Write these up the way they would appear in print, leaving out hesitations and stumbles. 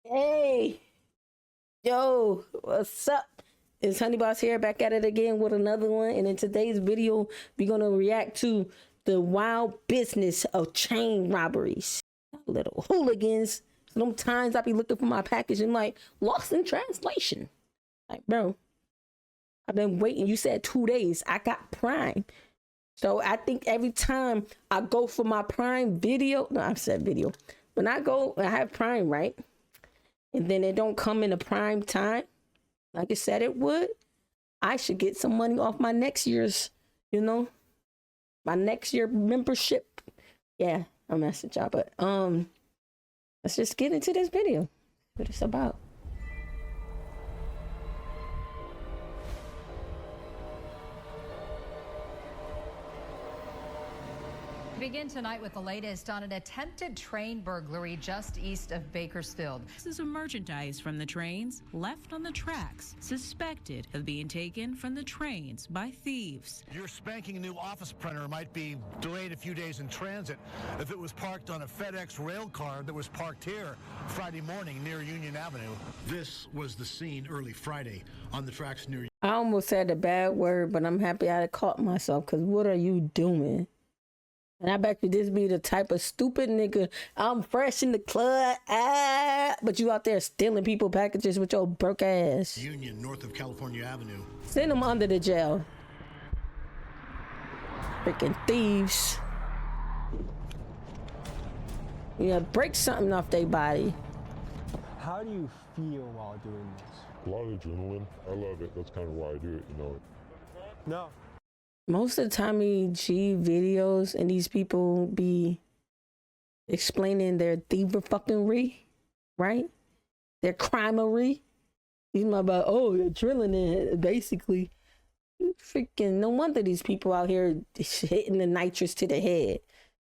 Hey, yo, what's up? It's Honey Boss here, back at it again with another one. And in today's video, we're gonna react to the wild business of chain robberies. Little hooligans. Sometimes I be looking for my package and like lost in translation. Like, bro, I've been waiting. You said 2 days. I got Prime. So I think every time I go for my Prime video, no, I said video. When I go, I have Prime, right? And then it don't come in a prime time, like I said it would, I should get some money off my next year's, my next year membership. Yeah, I'm messing y'all, but let's just get into this video. What it's about. Begin tonight with the latest on an attempted train burglary just east of Bakersfield. This is a merchandise from the trains left on the tracks, suspected of being taken from the trains by thieves. Your spanking new office printer might be delayed a few days in transit if it was parked on a FedEx rail car that was parked here Friday morning near Union Avenue. This was the scene early Friday on the tracks near. I almost said a bad word, but I'm happy I caught myself, because what are you doing? And I bet you this be the type of stupid nigga, I'm fresh in the club, but you out there stealing people packages with your broke ass. Union, north of California Avenue. Send them under the jail. Freaking thieves. Yeah, break something off their body. How do you feel while doing this? A lot of adrenaline. I love it. That's kind of why I do it, you know. No. Most of the Tommy G videos and these people be explaining their thievery, right? Their crimery. He's not about, oh, you're drilling it, basically. Freaking, no wonder these people out here hitting the nitrous to the head.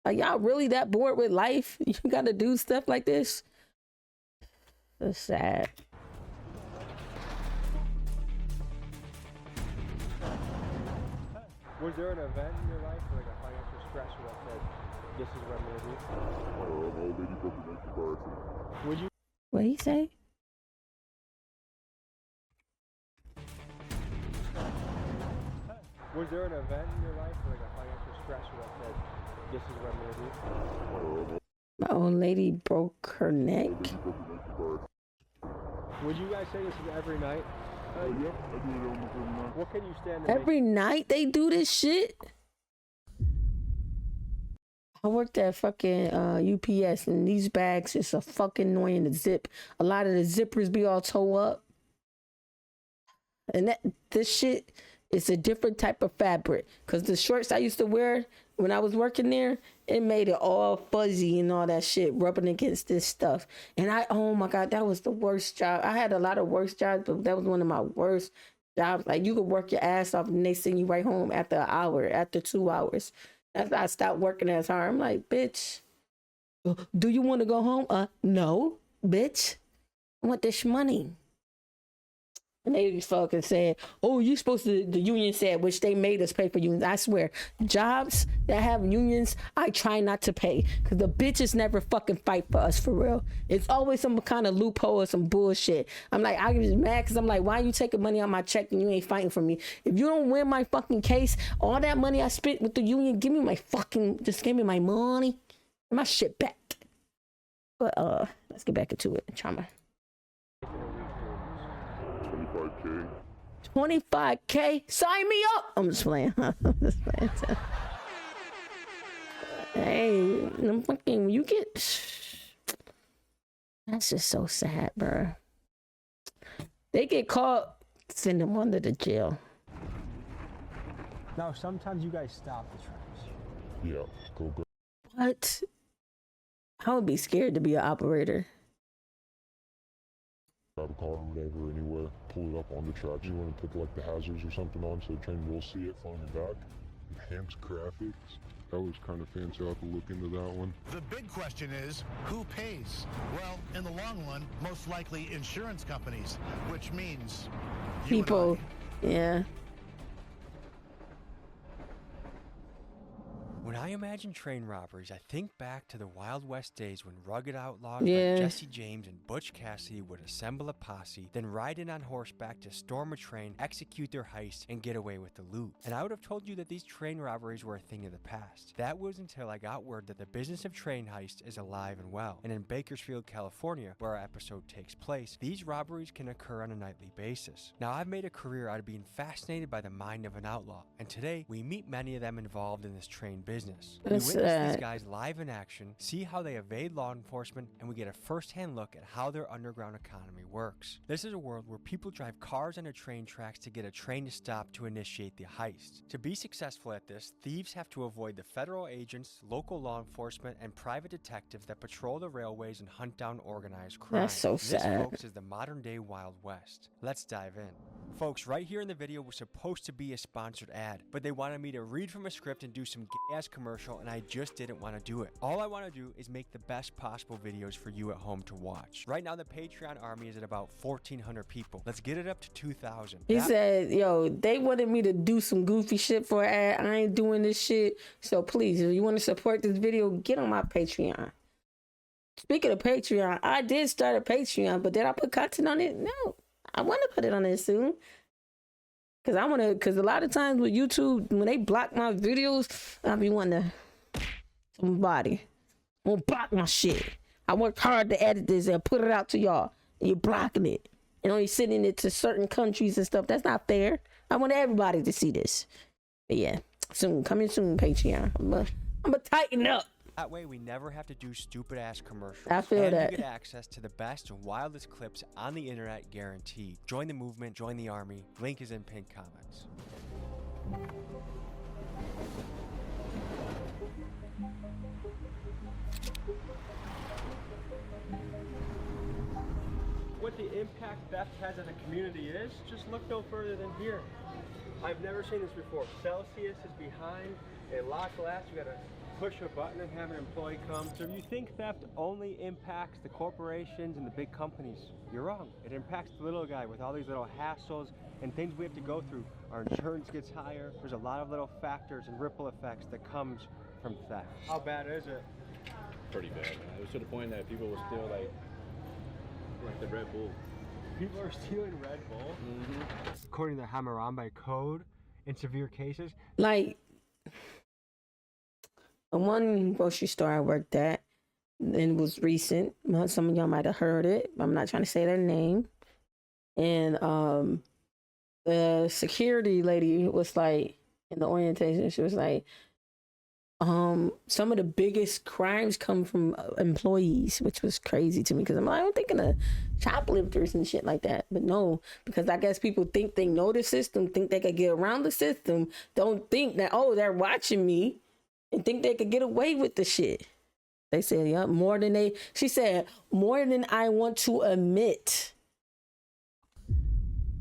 Like, y'all really that bored with life? You gotta do stuff like this? That's sad. Was there an event in your life, like a financial stressor that said, this is what I'm gonna do? Old lady broke her neck in a car accident. Would you? What'd he say? Was there an event in your life, like a financial stressor that said, this is what I'm gonna do? My old lady broke her neck. Would you guys say this is every night? Yeah, I do it almost every night. What can you stand to Every night they do this shit? I worked at fucking UPS, and these bags is a fucking annoying to zip. A lot of the zippers be all toe up. And this shit is a different type of fabric. Because the shorts I used to wear when I was working there, it made it all fuzzy and all that shit rubbing against this stuff. And oh my God, that was the worst job. I had a lot of worse jobs, but that was one of my worst jobs. Like, you could work your ass off and they send you right home after an hour, after 2 hours. That's why I stopped working as hard. I'm like, bitch, do you want to go home? No, bitch. I want this money. And they fucking said, oh, you supposed to, the union said, which they made us pay for unions. I swear, jobs that have unions, I try not to pay. Because the bitches never fucking fight for us, for real. It's always some kind of loophole or some bullshit. I'm like, I get mad because I'm like, why are you taking money on my check and you ain't fighting for me? If you don't win my fucking case, all that money I spent with the union, give me my fucking, just give me my money and my shit back. But let's get back into it. Trauma. 25K. 25K? Sign me up! I'm just playing. I'm just playing. Hey, I'm fucking, you get... That's just so sad, bro. They get caught, send them under the jail. Now, sometimes you guys stop the trains. Yeah, go. What? I would be scared to be an operator. Grab a car or whatever, anywhere, pull it up on the tracks. You want to put like the hazards or something on so the train will see it from the back. Enhanced graphics. That was kind of fancy. I'll have to look into that one. The big question is, who pays? Well, in the long run, most likely insurance companies, which means People, yeah. When I imagine train robberies, I think back to the Wild West days when rugged outlaws Yeah. like Jesse James and Butch Cassidy would assemble a posse, then ride in on horseback to storm a train, execute their heist, and get away with the loot. And I would have told you that these train robberies were a thing of the past. That was until I got word that the business of train heists is alive and well. And in Bakersfield, California, where our episode takes place, these robberies can occur on a nightly basis. Now, I've made a career out of being fascinated by the mind of an outlaw, and today we meet many of them involved in this train business. We That's witness these sad. guys live in action, see how they evade law enforcement, and we get a first-hand look at how their underground economy works. This is a world where people drive cars onto train tracks to get a train to stop to initiate the heist. To be successful at this, thieves have to avoid the federal agents, local law enforcement, and private detectives that patrol the railways and hunt down organized crime. That's so This, sad. folks, is the modern-day Wild West. Let's dive in. Folks, right here in the video was supposed to be a sponsored ad, but they wanted me to read from a script and do some gay-ass commercial, and I just didn't want to do it. All I want to do is make the best possible videos for you at home to watch. Right now, the Patreon army is at about 1,400 people. Let's get it up to 2,000. He said, yo, they wanted me to do some goofy shit for an ad. I ain't doing this shit. So please, if you want to support this video, get on my Patreon. Speaking of Patreon, I did start a Patreon, but did I put content on it? No. I want to put it on there soon. Because a lot of times with YouTube, when they block my videos, I be wanting to, somebody won't block my shit. I worked hard to edit this and put it out to y'all. And you're blocking it. And only sending it to certain countries and stuff. That's not fair. I want everybody to see this. But yeah, soon. Coming soon, Patreon. I'm gonna tighten up. That way, we never have to do stupid-ass commercials. I feel and that. you get access to the best and wildest clips on the internet, guaranteed. Join the movement, join the army. Link is in pinned comments. What the impact theft has on a community is, just look no further than here. I've never seen this before. Celsius is behind a locked glass. You gotta push a button and have an employee come. So if you think theft only impacts the corporations and the big companies, you're wrong. It impacts the little guy with all these little hassles and things we have to go through. Our insurance gets higher. There's a lot of little factors and ripple effects that comes from theft. How bad is it? Pretty bad, man. It was to the point that people were still like the Red Bull. People are stealing Red Bull. According to the Hammurabi Code, in severe cases, Like, the one grocery store I worked at, and it was recent. Some of y'all might have heard it. I'm not trying to say their name. And the security lady was like, in the orientation, she was like, some of the biggest crimes come from employees, which was crazy to me because I'm thinking of shoplifters and shit like that. But no, because I guess people think they know the system, think they could get around the system, don't think that, oh, they're watching me and think they could get away with the shit. They said, yeah, she said, more than I want to admit.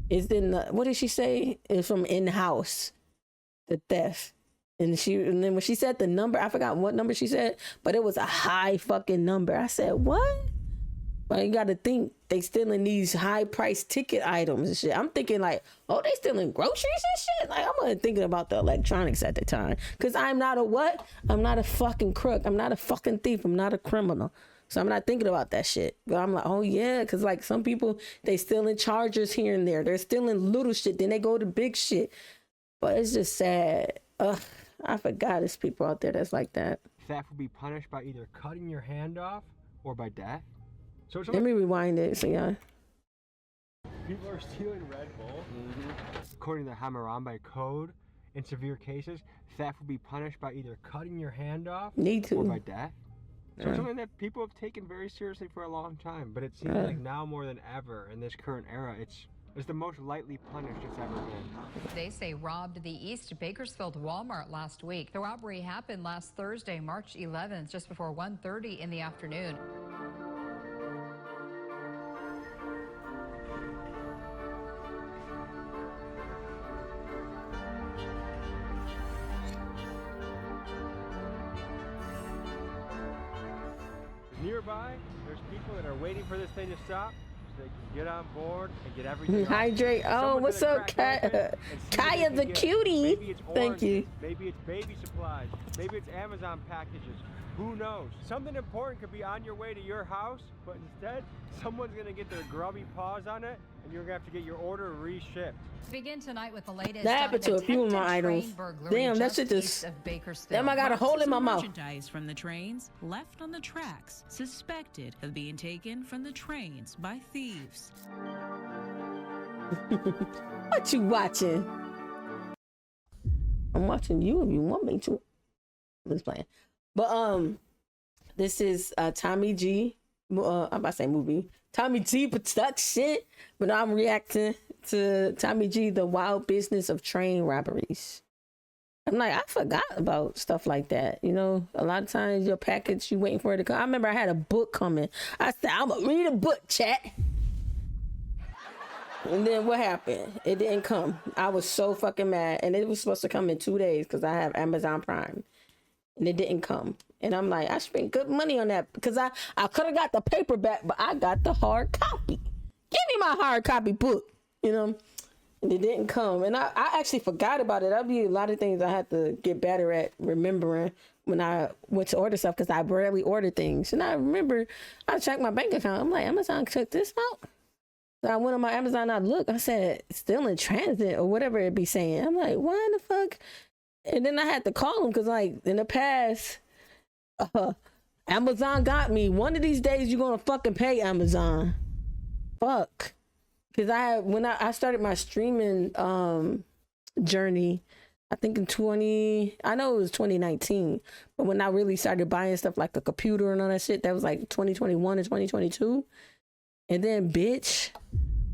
It's in what did she say? It's from in-house, the theft. And then when she said the number, I forgot what number she said, but it was a high fucking number. I said, what? But you got to think they stealing these high price ticket items and shit. I'm thinking like, oh, they stealing groceries and shit. Like, I wasn't thinking about the electronics at the time, because I'm not a what? I'm not a fucking crook. I'm not a fucking thief. I'm not a criminal. So I'm not thinking about that shit. But I'm like, oh yeah, because like some people, they stealing chargers here and there. They're stealing little shit. Then they go to big shit. But it's just sad. Ugh. I forgot there's people out there that's like that. theft will be punished by either cutting your hand off or by death. So Let me rewind it so yeah. people are stealing Red Bull. According to the Hammurabi Code, in severe cases, theft will be punished by either cutting your hand off Need to. or by death. So Yeah. it's something that people have taken very seriously for a long time, but it seems like now more than ever in this current era, it's the most lightly punished it's ever been. They say robbed the East Bakersfield Walmart last week. The robbery happened last Thursday, March 11th, just before 1:30 in the afternoon. Nearby, there's people that are waiting for this thing to stop. so they can get on board and get everything off. Hydrate. Oh, Someone's what's gonna up, crack it open Kaya? and see what they Kaya can the get. cutie. Maybe it's Thank you. oranges, maybe it's baby supplies, maybe it's Amazon packages. Who knows? Something important could be on your way to your house, but instead, someone's gonna get their grubby paws on it, and you're gonna have to get your order reshipped. Begin tonight with the latest. That happened to a few of my attempted items. train burglary Damn, that just shit east just. of Bakersfield. Damn, I got a hole in my mouth. Merchandise from the trains left on the tracks, suspected of being taken from the trains by thieves. What you watching? I'm watching you if you want me to. I'm just playing. But this is Tommy G. I'm about to say movie. Tommy G production. But I'm reacting to Tommy G, The Wild Business of Train Robberies. I'm like, I forgot about stuff like that. You know, a lot of times your package, you waiting for it to come. I remember I had a book coming. I said, I'm going to read a book, chat. And then what happened? It didn't come. I was so fucking mad. And it was supposed to come in 2 days because I have Amazon Prime. And it didn't come. And I'm like, I spent good money on that because I could have got the paperback, but I got the hard copy. Give me my hard copy book, you know? And it didn't come. And I actually forgot about it. That'd be a lot of things I had to get better at remembering when I went to order stuff because I rarely order things. And I remember I checked my bank account. I'm like, Amazon took this out? So I went on my Amazon, I looked, I said, still in transit or whatever it be saying. I'm like, why in the fuck? And then I had to call them because, like, in the past, Amazon got me. One of these days, you're going to fucking pay Amazon. Fuck. Because when I started my streaming journey, I think I know it was 2019, but when I really started buying stuff like a computer and all that shit, that was like 2021 and 2022. And then, bitch,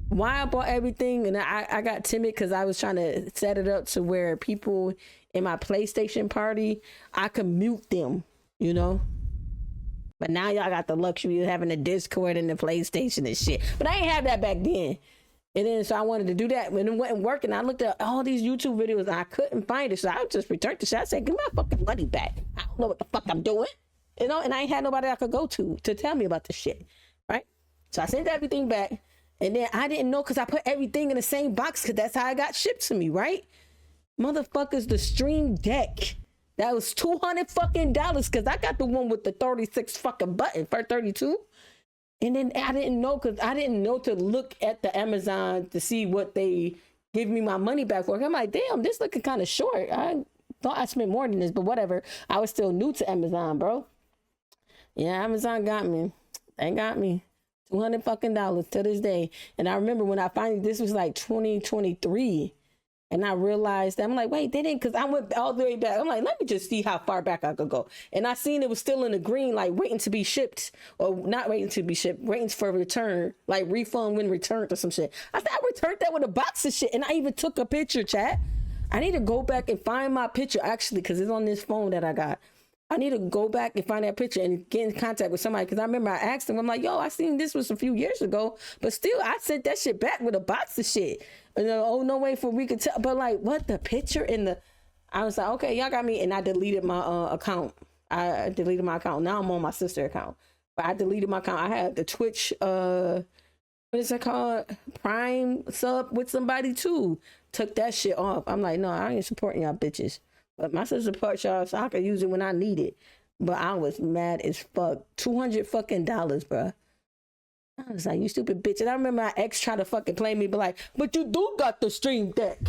why I bought everything, and I got timid because I was trying to set it up to where people in my PlayStation party, I could mute them, you know? But now y'all got the luxury of having a Discord and the PlayStation and shit. But I ain't have that back then. And then so I wanted to do that. When it wasn't working, I looked at all these YouTube videos and I couldn't find it. So I just returned the shit. I said, give me my fucking money back. I don't know what the fuck I'm doing. You know, and I ain't had nobody I could go to tell me about this shit. Right? So I sent everything back. And then I didn't know because I put everything in the same box because that's how it got shipped to me, right? Motherfuckers, the Stream Deck. That was $200 fucking dollars because I got the one with the 36 fucking button for 32. And then I didn't know because I didn't know to look at the Amazon to see what they give me my money back for. I'm like, damn, this looking kind of short. I thought I spent more than this, but whatever. I was still new to Amazon, bro. Yeah, Amazon got me. They got me. $200 fucking dollars to this day. And I remember when I finally, this was like 2023. And I realized that I'm like, wait, they didn't, because I went all the way back. I'm like, let me just see how far back I could go. And I seen it was still in the green, like waiting to be shipped, or not waiting to be shipped, waiting for return, like refund when returned or some shit. I said, I returned that with a box of shit. And I even took a picture, chat. I need to go back and find my picture, actually, because it's on this phone that I got. I need to go back and find that picture and get in contact with somebody. Because I remember I asked them, I'm like, yo, I seen this was a few years ago. But still, I sent that shit back with a box of shit. And oh, no way for we could tell. But like, what, the picture in the... I was like, okay, y'all got me. And I deleted my account. I deleted my account. Now I'm on my sister account. But I deleted my account. I had the Twitch, what is it called? Prime sub with somebody too. Took that shit off. I'm like, no, I ain't supporting y'all bitches. But my sister supports y'all so I could use it when I need it. But I was mad as fuck. $200 fucking dollars, bro. I was like, you stupid bitch. And I remember my ex trying to fucking play me, but like, but you do got the Stream Deck.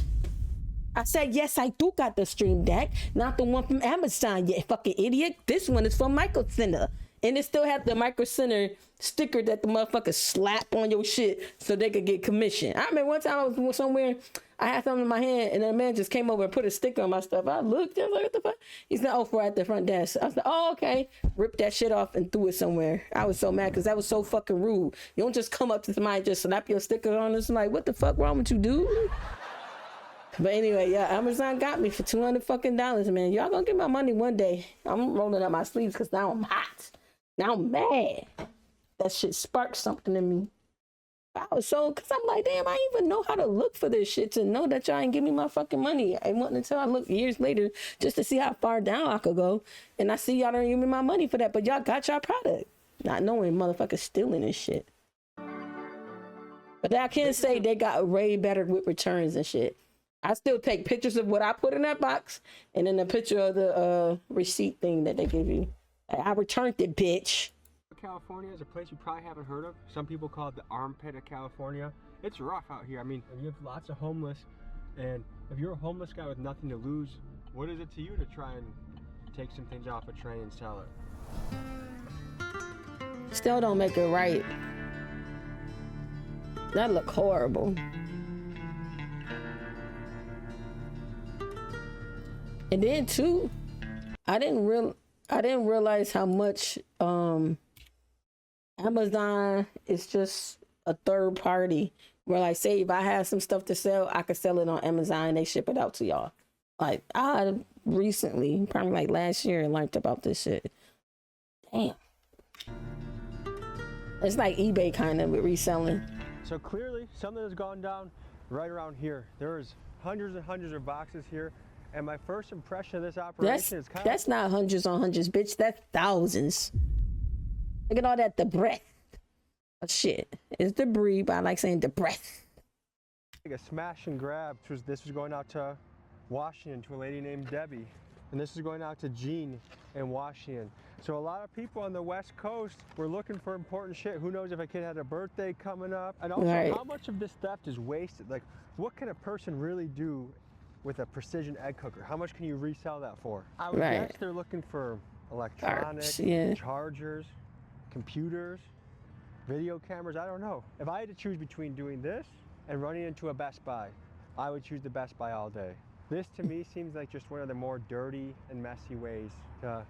I said, yes, I do got the Stream Deck. Not the one from Amazon, you fucking idiot. This one is from Micro Center. And it still have the Micro Center sticker that the motherfuckers slap on your shit so they could get commission. I remember one time I was somewhere, I had something in my hand, and a man just came over and put a sticker on my stuff. I looked, I was like, what the fuck? He said, oh, for at the front desk. I was like, oh, okay. Ripped that shit off and threw it somewhere. I was so mad because that was so fucking rude. You don't just come up to somebody and just slap your sticker on us. I'm like, what the fuck wrong with you, dude? But anyway, yeah, Amazon got me for $200 fucking dollars, man. Y'all gonna get my money one day. I'm rolling up my sleeves because now I'm hot. Now I'm mad. That shit sparked something in me. I was so, because I'm like, damn, I didn't even know how to look for this shit to know that y'all ain't give me my fucking money. I wasn't until I looked years later just to see how far down I could go. And I see y'all don't give me my money for that, but y'all got y'all product. Not knowing motherfuckers stealing this shit. But I can say they got way better with returns and shit. I still take pictures of what I put in that box and then a picture of the receipt thing that they give you. I returned it, bitch. California is a place you probably haven't heard of. Some people call it the armpit of California. It's rough out here. I mean, you have lots of homeless, and if you're a homeless guy with nothing to lose, what is it to you to try and take some things off a train and sell it? Still don't make it right. That look horrible. And then too, I didn't realize how much Amazon is just a third party. Where like, say if I have some stuff to sell, I could sell it on Amazon and they ship it out to y'all. Like I recently, probably like last year, learned about this shit. Damn. It's like eBay kind of with reselling. So clearly something has gone down right around here. There's hundreds and hundreds of boxes here. And my first impression of this operation is kind that's not hundreds on hundreds, bitch. That's thousands. Look at all that debris. Oh, shit. It's debris, but I like saying debris. like a smash and grab. This was going out to Washington to a lady named Debbie. And this is going out to Jean in Washington. So a lot of people on the West Coast were looking for important shit. Who knows if a kid had a birthday coming up? And also, how much of this theft is wasted? Like, what can a person really do with a precision egg cooker? How much can you resell that for? I would guess they're looking for electronics, chargers, computers, video cameras. I don't know. If I had to choose between doing this and running into a Best Buy, I would choose the Best Buy all day. This to me seems like just one of the more dirty and messy ways to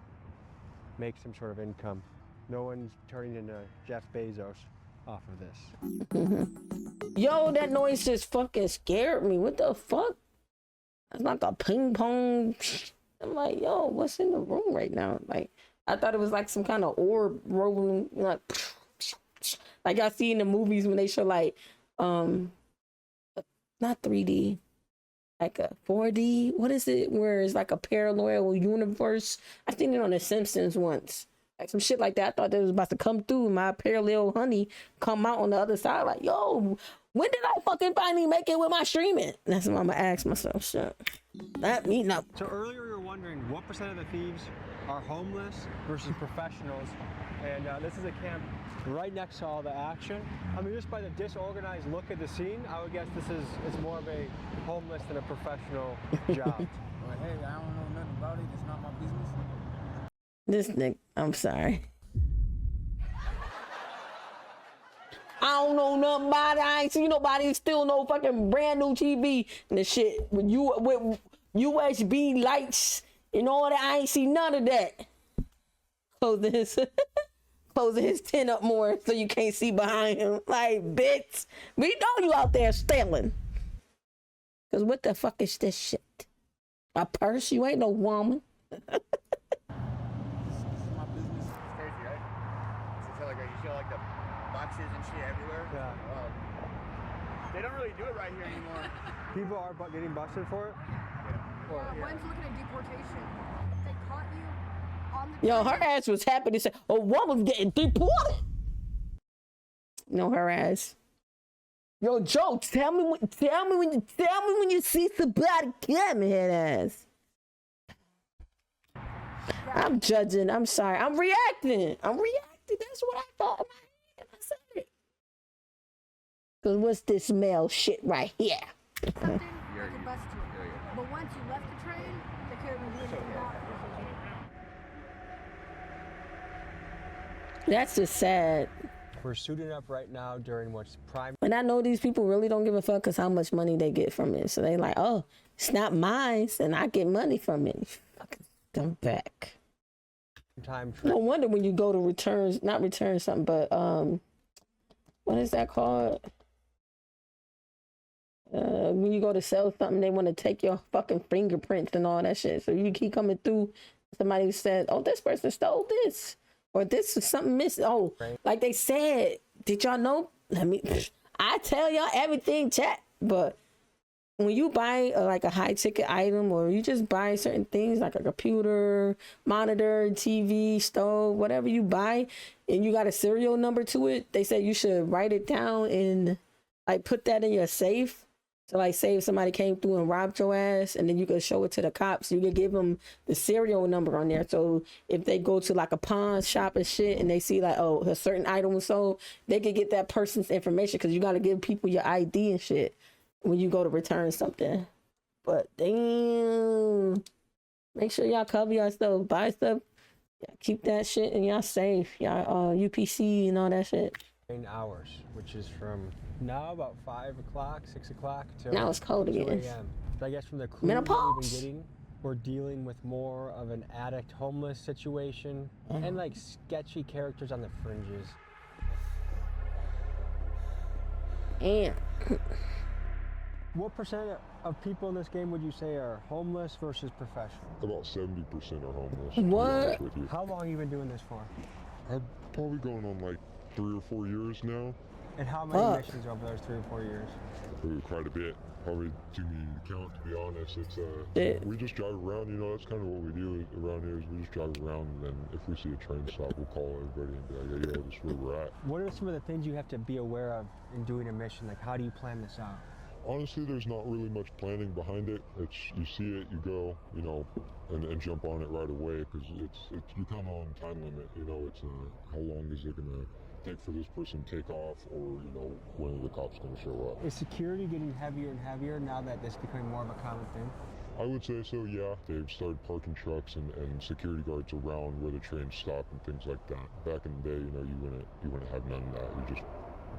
make some sort of income. No one's turning into Jeff Bezos off of this. Yo, that noise just fucking scared me. What the fuck? It's like a ping pong. I'm like, yo, what's in the room right now? Like, I thought it was like some kind of orb rolling, like I see in the movies when they show like, not 3D, like a 4D. What is it? Where it's like a parallel universe. I seen it on The Simpsons once. Like some shit like that. I thought that was about to come through. My parallel honey come out on the other side. Like, yo, when did I fucking finally make it with my streaming? That's what I'm gonna ask myself. Shit. That me no. So earlier you were wondering what % of the thieves are homeless versus professionals, and this is a camp right next to all the action. I mean, just by the disorganized look at the scene, I would guess it's more of a homeless than a professional job. Well, hey, I don't know nothing about it. It's not my business. This nigga, I'm sorry. I don't know nothing about it. I ain't seen nobody steal no fucking brand new TV and the shit. When you with USB lights and all that, I ain't seen none of that. Closing his tent up more so you can't see behind him. Like, bitch, we know you out there stealing. Cause what the fuck is this shit? A purse? You ain't no woman. This is my business. It's crazy, right? You feel like the boxes and shit everywhere. Yeah. They don't really do it right here anymore. People are getting busted for it? One's looking at deportation. If they caught you on the Yo, her ass was happy to say, a woman's getting deported. No, her ass. Yo, Joe, tell me when you see somebody coming, head ass. I'm judging. I'm sorry. I'm reacting. That's what I thought in my head. I said it. Cause what's this smell shit right here? something, they could bust you. But once you left the train, they couldn't do anything about it. That's just sad. We're suiting up right now during what's prime. And I know these people really don't give a fuck because how much money they get from it. So they like, oh, it's not mine, and I get money from it. Fucking dumb back. No wonder when you go to not return something, but what is that called? When you go to sell something, they want to take your fucking fingerprints and all that shit. So you keep coming through, somebody said, oh, this person stole this. Or this is something missing. Oh, like they said, did y'all know? I tell y'all everything, chat. But when you buy like a high ticket item, or you just buy certain things like a computer, monitor, TV, stove, whatever you buy, and you got a serial number to it, they said you should write it down in like put that in your safe. So like say if somebody came through and robbed your ass, and then you could show it to the cops, you could give them the serial number on there. So if they go to like a pawn shop and shit and they see like, oh, a certain item was sold, they could get that person's information, because you got to give people your ID and shit when you go to return something. But damn, make sure y'all cover your stuff, buy stuff, keep that shit in y'all safe, y'all UPC and all that shit. Hours, which is from now about 5 o'clock, 6 o'clock till Now it's cold 2 again. a.m. But I guess from the clues that Menopause. we've been getting, we're dealing with more of an addict homeless situation and like sketchy characters on the fringes. And what percent of people in this game would you say are homeless versus professional? About 70% are homeless. To be What? honest with you. How long have you been doing this for? I'm probably going on like 3 or 4 years now. And how many missions over those 3 or 4 years? Quite a bit. Probably too many to count, to be honest. Shit. We just drive around, you know, that's kind of what we do around here, is we just drive around, and then if we see a train stop, we'll call everybody and be like, hey, yo, this is where we're at. What are some of the things you have to be aware of in doing a mission? Like, how do you plan this out? Honestly, there's not really much planning behind it. It's, you see it, you go, you know, and jump on it right away, because it's you kind of on time limit, you know. It's how long is it gonna take for this person to take off, or you know, when are the cops gonna show up? Is security getting heavier and heavier now that this is becoming more of a common thing? I would say so, yeah. They've started parking trucks and security guards around where the trains stop and things like that. Back in the day, you know, you wouldn't have none of that. You just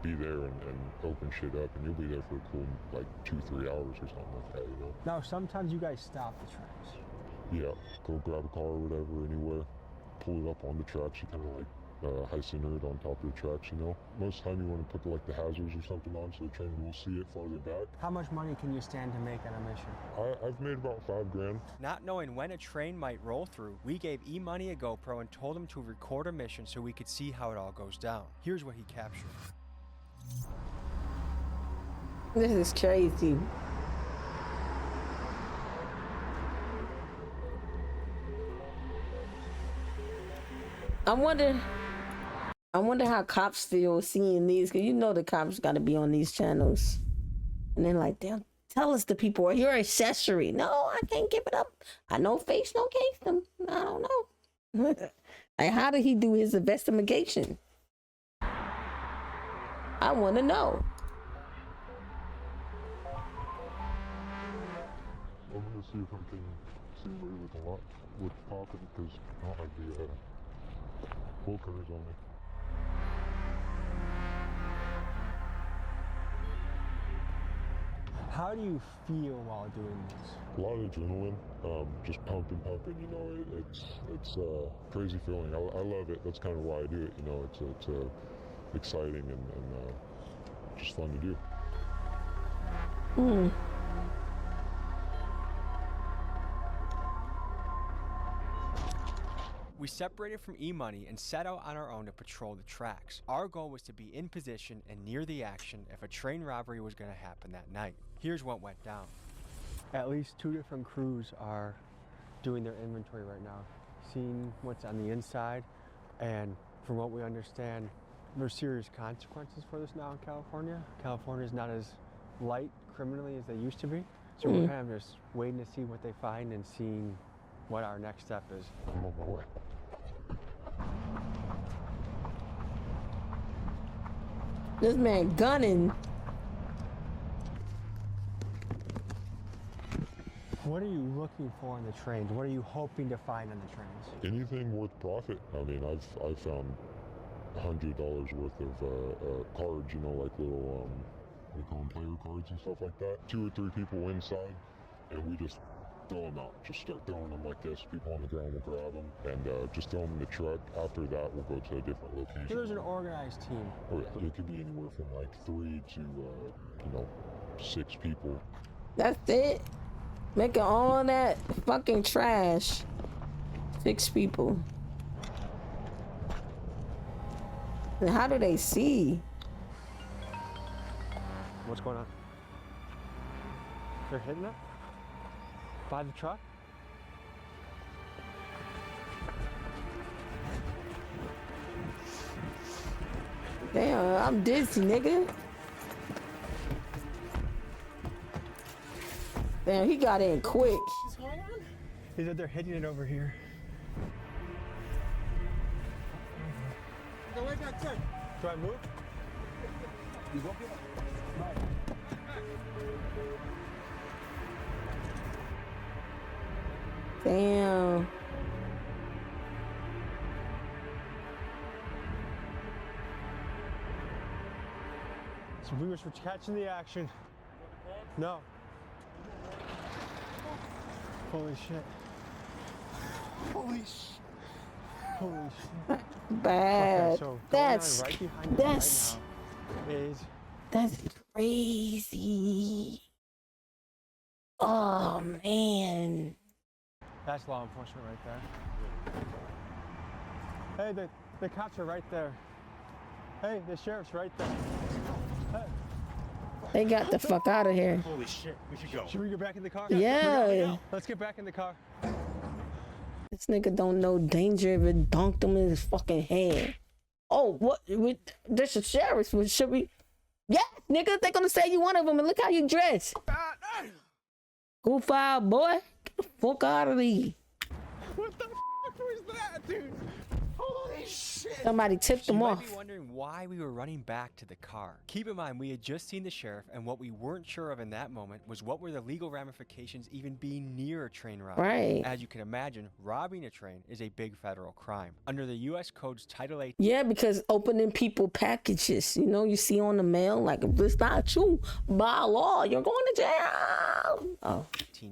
be there and open shit up, and you'll be there for a cool like 2-3 hours or something like that, you know. Now, sometimes you guys stop the trains. Yeah, go grab a car or whatever, anywhere, pull it up on the tracks. You kind of like high center it on top of the tracks, you know. Most of the time you want to put like the hazards or something on so the train will see it farther back. How much money can you stand to make on a mission? I've made about $5 grand. Not knowing when a train might roll through, we gave E-Money a GoPro and told him to record a mission so we could see how it all goes down. Here's what he captured. this is crazy. I wonder how cops feel seeing these, because you know the cops got to be on these channels, and then like, damn, tell us the people are your accessory. No, I can't give it up. I know face no case them. I don't know. Like, how did he do his investigation? I want to know. I'm gonna see if I can see where with a lot what's popping, because I don't have the full covers on me. How do you feel while doing this? A lot of adrenaline, just pumping, you know. It's a crazy feeling. I love it. That's kind of why I do it, you know. It's exciting and just fun to do. We separated from E-Money and set out on our own to patrol the tracks. Our goal was to be in position and near the action if a train robbery was going to happen that night. Here's what went down. At least 2 different crews are doing their inventory right now, seeing what's on the inside, and from what we understand, there's serious consequences for this now in California. California is not as light criminally as they used to be, so we're kind of just waiting to see what they find and seeing what our next step is. I'm on my way. This man gunning. What are you looking for in the trains? What are you hoping to find on the trains? Anything worth profit. I mean, I've found $100 worth of cards, you know, like little we call them player cards and stuff like that. 2 or 3 people inside, and we just throw them out. Just start throwing them like this. People on the ground will grab them and just throw them in the truck. After that, we'll go to a different location. So there's an organized team. Oh yeah, it could be anywhere from like 3 to 6 people. That's it. Making all that fucking trash. 6 people. And how do they see? What's going on? They're hitting it? By the truck? Damn, I'm dizzy, nigga. Damn, he got in quick. What's going on? He's out there hitting it over here. Go right back, turn. Do I move? You go get it. Damn. So we were catching the action. No. Holy shit. Holy shit. Holy shit. Bad. Okay, so that's right behind that's right now is that's crazy. Oh man. that's law enforcement right there. Hey, the cops are right there. Hey, the sheriff's right there. Hey. They got the fuck out of here. Holy shit, we should go. Should we get back in the car? Yeah. Let's get back in the car. This nigga don't know danger if it dunked him in his fucking head. Oh, what? This is sheriff. Should we? Yeah, nigga, they gonna say you one of them, and look how you dress. Goof out, boy. Get the fuck out of here. What the fuck was that, dude? Holy shit. Somebody tipped You him might off. be wondering why we were running back to the car. Keep in mind, we had just seen the sheriff, and what we weren't sure of in that moment was what were the legal ramifications even being near a train robbery. Right. As you can imagine, robbing a train is a big federal crime. Under the U.S. Code's Title 8. Yeah, because opening people packages, you know, you see on the mail, like, if it's not you, by law, you're going to jail. Oh.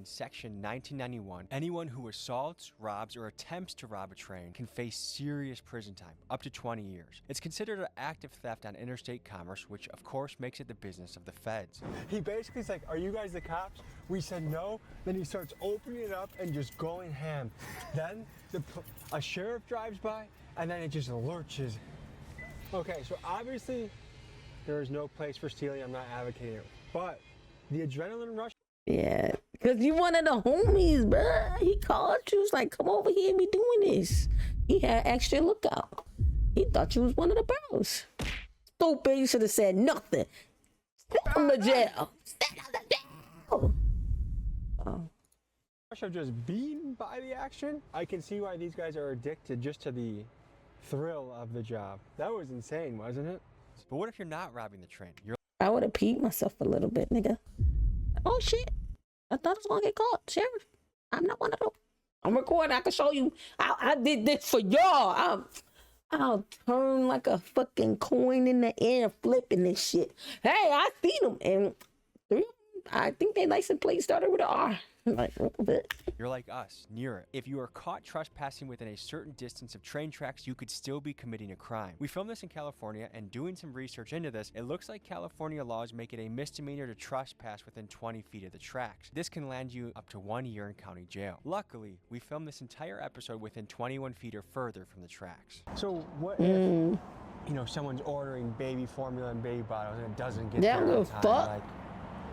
Section 1991, anyone who assaults, robs, or attempts to rob a train can face serious prison time, up to 20 years. It's considered an act of theft on interstate commerce, which of course makes it the business of the feds. He basically is like, are you guys the cops? We said no. Then he starts opening it up and just going ham. Then a sheriff drives by and then it just lurches. Okay, so obviously there is no place for stealing. I'm not advocating it. But the adrenaline rush. Yeah, because you one of the homies, bruh. He called you, was like, come over here and be doing this. He had extra lookout. He thought you was one of the bros. Stupid, you should have said nothing. Send him to jail. Send him to jail. Oh. Of just being by the action, I can see why these guys are addicted just to the thrill of the job. That was insane, wasn't it? But what if you're not robbing the train? I would have peed myself a little bit, nigga. Oh shit. I thought I was gonna get caught. Sheriff, I'm not one of them. I'm recording. I can show you. I did this for y'all. I'll turn like a fucking coin in the air, flipping this shit. Hey, I seen them, and three of them, I think their license plate started with an R. Like, a little bit. You're like us, near it. If you are caught trespassing within a certain distance of train tracks, you could still be committing a crime. We filmed this in California, and doing some research into this, it looks like California laws make it a misdemeanor to trespass within 20 feet of the tracks. This can land you up to 1 year in county jail. Luckily, we filmed this entire episode within 21 feet or further from the tracks. So what if, you know, someone's ordering baby formula and baby bottles and it doesn't get there on time? Like,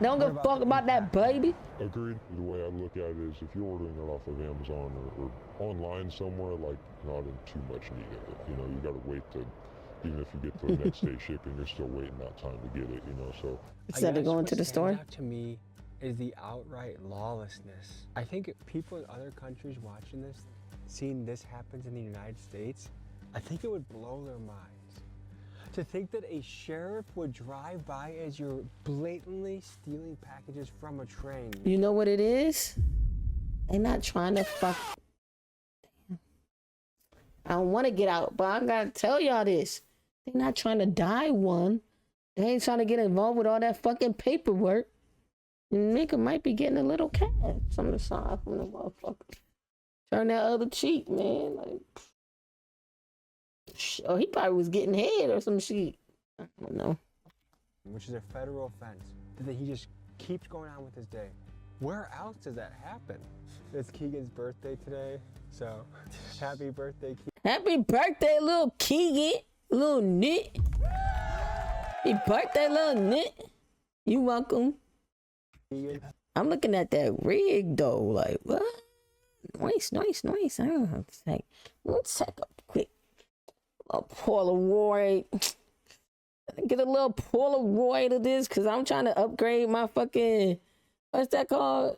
don't give a fuck about that baby. Agreed. The way I look at it is if you're ordering it off of Amazon or online somewhere, like, not in too much need of it. You know, you gotta wait to, even if you get to the next day shipping, you're still waiting that time to get it, you know, so. Instead of going to the store? Out to me is the outright lawlessness. I think if people in other countries watching this, seeing this happens in the United States, I think it would blow their minds. To think that a sheriff would drive by as you're blatantly stealing packages from a train. You know what it is? They're not trying to fuck. Damn. I don't want to get out, but I gotta tell y'all this. They're not trying to die one. They ain't trying to get involved with all that fucking paperwork. Nigga might be getting a little cash on the side from the motherfucker. Turn that other cheek, man. Like, oh, he probably was getting head or some shit. I don't know. Which is a federal offense. That he just keeps going on with his day. Where else does that happen? It's Keegan's birthday today, so happy birthday, Keegan. Happy birthday, little Keegan. Little nit. Happy birthday, little nit. You welcome. Keegan. I'm looking at that rig though, like what? Nice. I don't have to take. Let's take a quick Polaroid. Get a little Polaroid of this, cause I'm trying to upgrade my fucking, what's that called?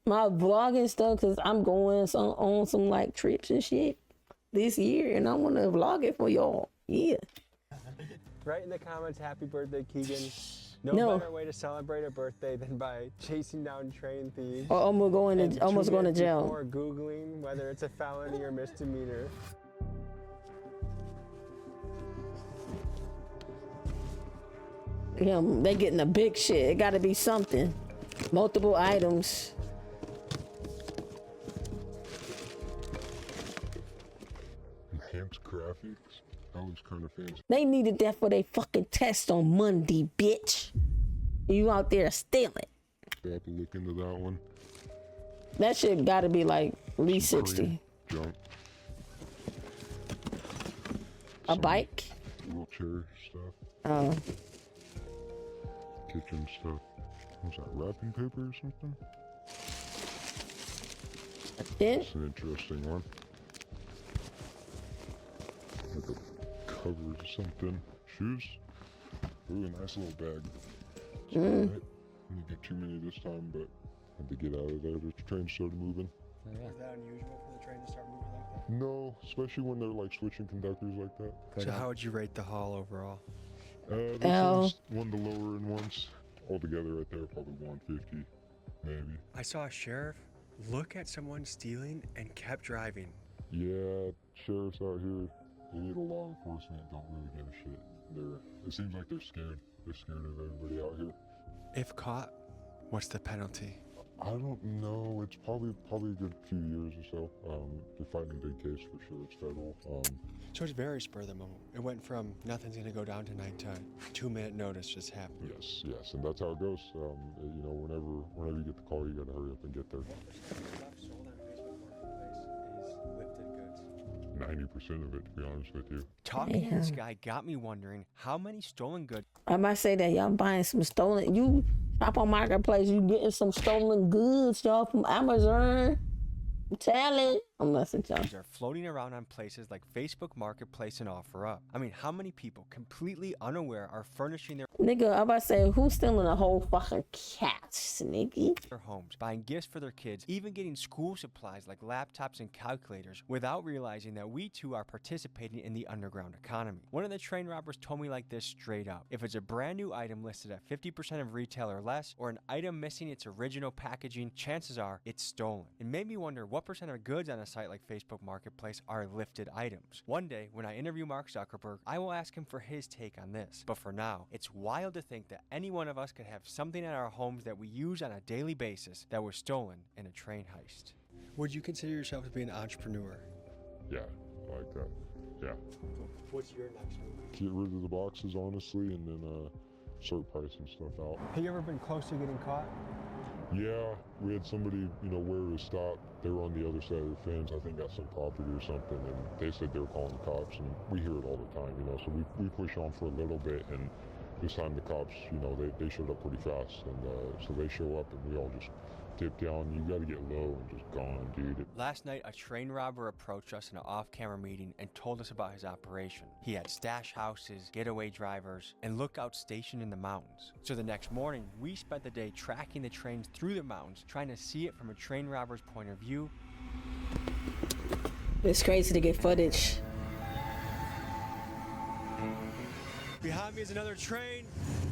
my vlogging stuff because I'm going on some like trips and shit this year, and I want to vlog it for y'all. Yeah. Write in the comments, happy birthday, Keegan. No better way to celebrate a birthday than by chasing down train thieves. Or almost going to jail. Before Googling whether it's a felony or misdemeanor. Yeah, they getting the big shit. It got to be something. Multiple items. Enhanced graphics. That looks kind of fancy. They needed that for their fucking test on Monday, bitch. You out there stealing. They have to look into that one. That shit got to be like at least 60. Junk. A bike? Wheelchair stuff. Kitchen stuff. What's that, wrapping paper or something? Then? That's an interesting one. Like a cover or something. Shoes? Ooh, a nice little bag. Right. Didn't get too many this time, but had to get out of there. The train started moving. Is that unusual for the train to start moving like that? No, especially when they're like switching conductors like that. So how would you rate the haul overall? This one's one of the lower end ones. Altogether right there, probably 150, maybe. I saw a sheriff look at someone stealing and kept driving. Yeah, sheriffs out here, they need a law enforcement, don't really give a shit. It seems like they're scared. They're scared of everybody out here. If caught, what's the penalty? I don't know. It's probably a good few years or so. They're fighting a big case for sure. It's federal. So it's very spur of the moment. It went from nothing's gonna go down tonight to 2-minute notice just happened. Yes, and that's how it goes. You know, whenever you get the call, you gotta hurry up and get there. 90% of it, to be honest with you. Talking to this guy got me wondering how many stolen goods. I might say that y'all buying some stolen. You shop on Marketplace, you getting some stolen goods, y'all, from Amazon. Talent. I'm listening to y'all. Are floating around on places like Facebook Marketplace and OfferUp. I mean, how many people completely unaware are furnishing their Nigga, I'm about to say, who's stealing a whole fucking cat, nigga? their homes, buying gifts for their kids, even getting school supplies like laptops and calculators without realizing that we too are participating in the underground economy. One of the train robbers told me like this straight up. If it's a brand new item listed at 50% of retail or less, or an item missing its original packaging, chances are it's stolen. It made me wonder what percent of goods on a site like Facebook Marketplace are lifted items. One day, when I interview Mark Zuckerberg, I will ask him for his take on this. But for now, it's wild to think that any one of us could have something in our homes that we use on a daily basis that was stolen in a train heist. Would you consider yourself to be an entrepreneur? Yeah, I like that. Yeah. What's your next move? Get rid of the boxes, honestly, and then start pricing stuff out. Have you ever been close to getting caught? Yeah, we had somebody, where it was stopped. They were on the other side of the fence, I think got some property or something, and they said they were calling the cops, and we hear it all the time, so we push on for a little bit, and this time the cops, they showed up pretty fast, and so they show up, and we all just dip down. You gotta get low and just gone, dude. Last night, a train robber approached us in an off-camera meeting and told us about his operation. He had stash houses, getaway drivers, and lookouts stationed in the mountains. So the next morning, we spent the day tracking the trains through the mountains, trying to see it from a train robber's point of view. It's crazy to get footage. Behind me is another train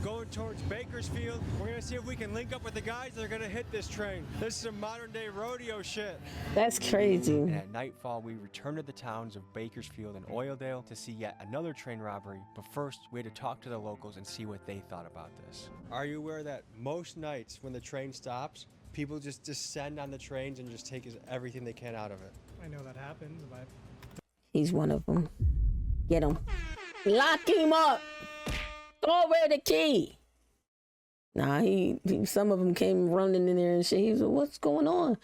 going towards Bakersfield. We're gonna see if we can link up with the guys that are gonna hit this train. This is some modern day rodeo shit. That's crazy. And at nightfall, we returned to the towns of Bakersfield and Oildale to see yet another train robbery. But first, we had to talk to the locals and see what they thought about this. Are you aware that most nights when the train stops, people just descend on the trains and just take everything they can out of it? I know that happens, but He's one of them. Get him. Lock him up. Throw away the key. Nah, some of them came running in there and shit. He was like, what's going on?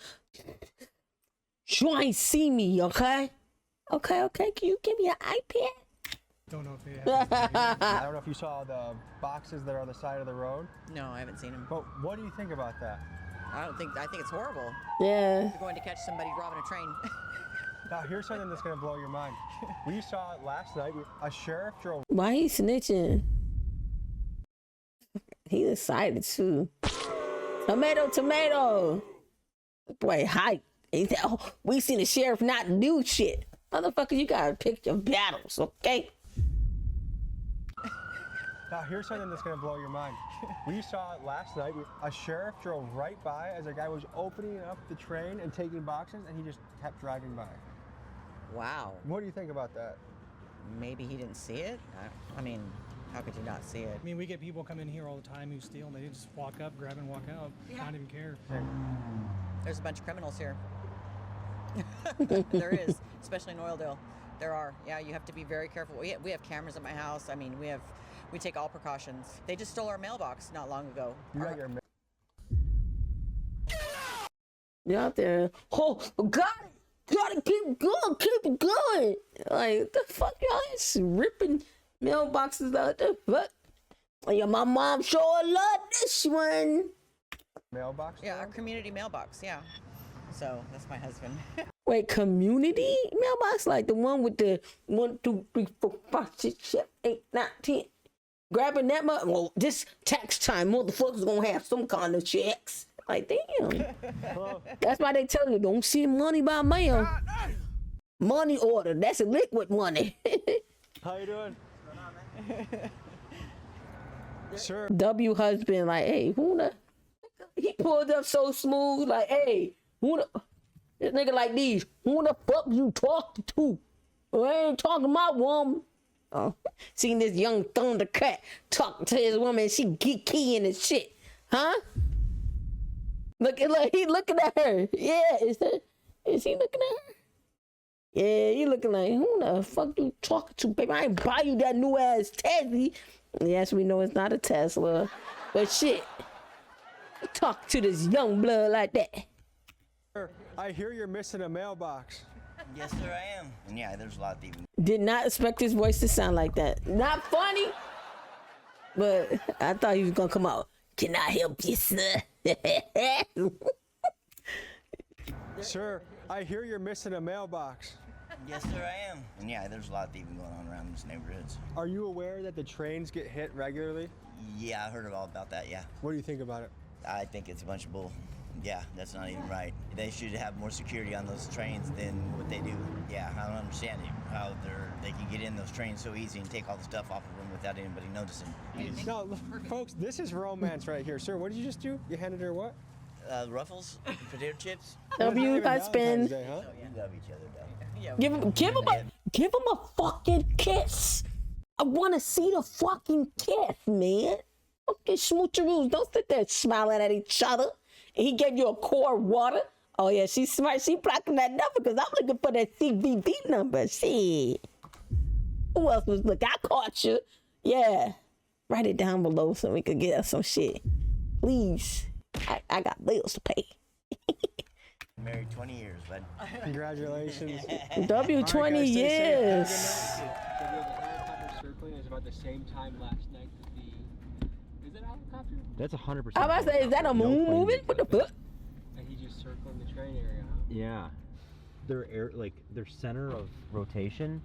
You ain't see me, okay? Okay. Can you give me an iPad? don't know if they have. I don't know if you saw the boxes that are on the side of the road. No, I haven't seen them. But what do you think about that? I think it's horrible. Yeah. You're going to catch somebody robbing a train. Now, here's something that's going to blow your mind. We saw it last night. A sheriff drove. Why he snitching? He excited too. Tomato. Boy, hype. He said, "Oh, we seen the sheriff not do shit." Motherfucker, you gotta pick your battles, okay? Now, here's something that's gonna blow your mind. We saw it last night. A sheriff drove right by as a guy was opening up the train and taking boxes, and he just kept driving by. Wow. What do you think about that? Maybe he didn't see it? I mean, how could you not see it? I mean, we get people come in here all the time who steal and they just walk up, grab and walk out. Yeah. Not even care. There's a bunch of criminals here. There is, especially in Oildale. There are. Yeah, you have to be very careful. We have cameras at my house. I mean, we take all precautions. They just stole our mailbox not long ago. You out there? Oh, got it. Gotta keep going, keep it going. Like, the fuck, y'all is ripping mailboxes out the fuck. Yeah, my mom sure loved this one. Mailbox? Yeah, our community mailbox, yeah. So, that's my husband. Wait, community mailbox? Like the one with the 1, 2, 3, 4, 5, 6, 7, 8, 9, 10. Grabbing that much? Well, this tax time, motherfuckers gonna have some kind of checks. Like, damn. That's why they tell you, don't send money by mail. Money order, that's a liquid money. How you doing? Sure. W husband, like, hey, who the? He pulled up so smooth, like, hey, who the? This nigga like these, who the fuck you talking to? I ain't talking to my woman. Oh, seen this young Thundercat talking to his woman, she keying and shit, huh? Look, he looking at her. Yeah, is he looking at her? Yeah, he looking like, who the fuck you talking to, baby? I ain't buy you that new ass Tesla. Yes, we know it's not a Tesla, but shit, talk to this young blood like that. I hear you're missing a mailbox. Yes, sir, I am. And yeah, there's a lot of thieves. Did not expect his voice to sound like that. Not funny, but I thought he was gonna come out. Can I help you, sir? Sir, I hear you're missing a mailbox. Yes, sir, I am. And yeah, there's a lot of thieving going on around these neighborhoods. Are you aware that the trains get hit regularly? Yeah, I heard all about that, yeah. What do you think about it? I think it's a bunch of bull. Yeah, that's not even right. They should have more security on those trains than what they do. Yeah, I don't understand it, how they can get in those trains so easy and take all the stuff off of them without anybody noticing. No, look, folks, this is romance right here. Sir, what did you just do? You handed her what? Ruffles, potato chips. W husband. Day, huh? You love each other, though. Yeah, Give him a fucking kiss. I want to see the fucking kiss, man. Fucking smoocheroos. Don't sit there smiling at each other. And he gave you a core water. Oh yeah, she's smart. She blocking that number because I'm looking for that CVV number. Shit. Who else was looking? I caught you. Yeah. Write it down below so we could get us some shit. Please. I got bills to pay. Married 20 years, bud. Congratulations. W 20 years. The helicopter circling is about the same time last night that is it a helicopter? That's 100%. I was about to say, is that a moon moving? What the fuck? And he just circling the train area, huh? Yeah. Their center of rotation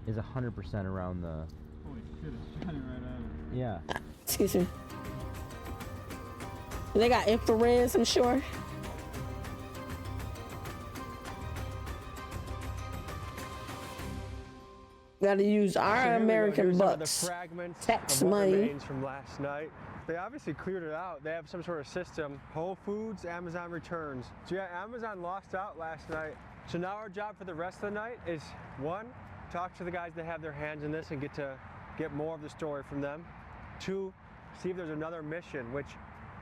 is 100% around the. Holy shit, it's shining right at him. Yeah. Excuse me. They got infrareds, I'm sure. Got to use our American bucks. The fragments tax of what money. remains from last night. They obviously cleared it out. They have some sort of system. Whole Foods, Amazon returns. So yeah, Amazon lost out last night. So now our job for the rest of the night is, one, talk to the guys that have their hands in this and get more of the story from them. Two, see if there's another mission, which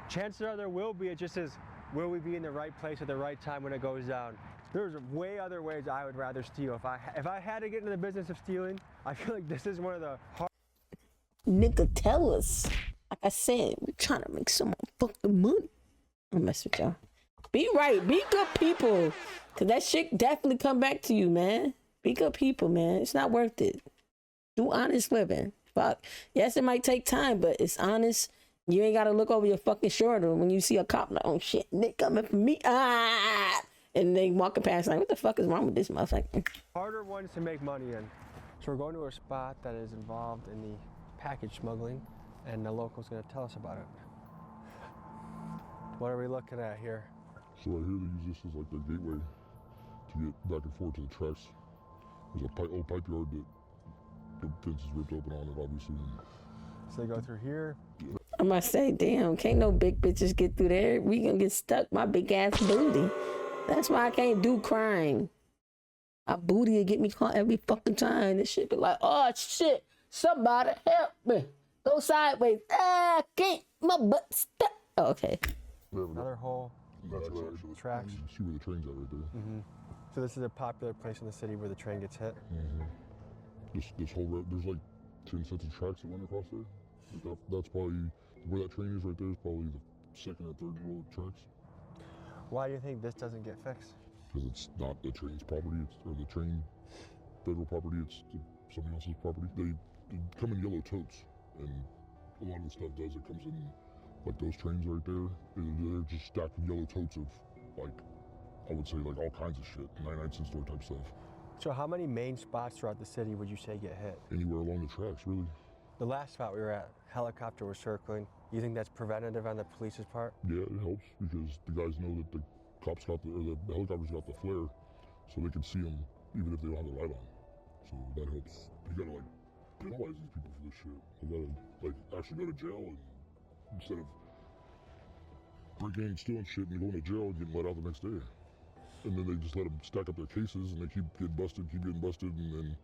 chances are there will be. It just is, will we be in the right place at the right time when it goes down? There's way other ways I would rather steal. If I had to get into the business of stealing, I feel like this is one of the hard. Nigga, tell us. Like I said, we're trying to make some fucking money. I'm messing with y'all. Be right. Be good people. Because that shit definitely come back to you, man. Be good people, man. It's not worth it. Do honest living. Fuck. Yes, it might take time, but it's honest. You ain't got to look over your fucking shoulder when you see a cop. Like, oh, shit, Nick coming for me. Ah! And they walking past like, what the fuck is wrong with this motherfucker? Harder ones to make money in. So we're going to a spot that is involved in the package smuggling, and the local's going to tell us about it. What are we looking at here? So right here, they use this as like the gateway to get back and forth to the tracks. There's a old pipe yard that the fence is ripped open on it, obviously. So they go through here. I must say, damn, can't no big bitches get through there. We gonna get stuck, my big ass booty. That's why I can't do crime. My booty will get me caught every fucking time. This shit be like, oh shit, somebody help me. Go sideways. Ah, I can't, my butt stuck. Oh, okay. Another hole. That's actually Tracks. You see where the train's at right there. Mm-hmm. So this is a popular place in the city where the train gets hit. Mm-hmm. This whole road, there's like 10 sets of tracks that run across there. That's probably, where that train is right there is probably the second or third row of tracks. Why do you think this doesn't get fixed? Because it's not the train's property, or the train federal property, it's somebody else's property. They come in yellow totes, and a lot of the stuff it comes in, like those trains right there, they're just stacked with yellow totes of, like, I would say like all kinds of shit, 99-cent store type stuff. So how many main spots throughout the city would you say get hit? Anywhere along the tracks, really. The last spot we were at, helicopter was circling. You think that's preventative on the police's part? Yeah, it helps because the guys know that the cops got the helicopters got the flare, so they can see them even if they don't have the light on. So that helps. You gotta like penalize these people for this shit. You gotta like actually go to jail and instead of breaking and stealing shit and going to jail and getting let out the next day. And then they just let them stack up their cases and they keep getting busted, and then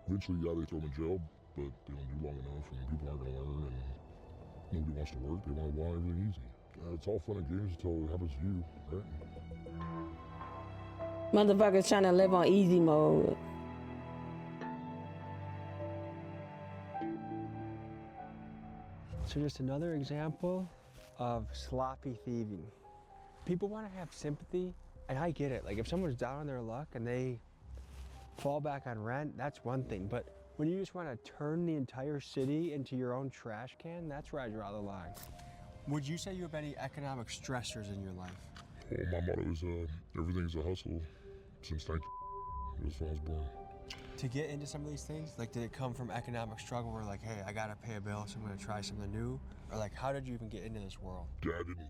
eventually, yeah, they throw them in jail, but they don't do long enough and people aren't gonna learn and nobody wants to work. They want everything easy. It's all fun and games until it happens to you, right? Motherfuckers trying to live on easy mode. So just another example of sloppy thieving. People want to have sympathy, and I get it. Like if someone's down on their luck and they fall back on rent, that's one thing. But when you just want to turn the entire city into your own trash can, that's where I draw the line. Would you say you have any economic stressors in your life? Well, my motto is everything's a hustle since 19. That's when I was born. To get into some of these things, like did it come from economic struggle where like, hey, I gotta pay a bill, so I'm gonna try something new? Or like, how did you even get into this world? Dad didn't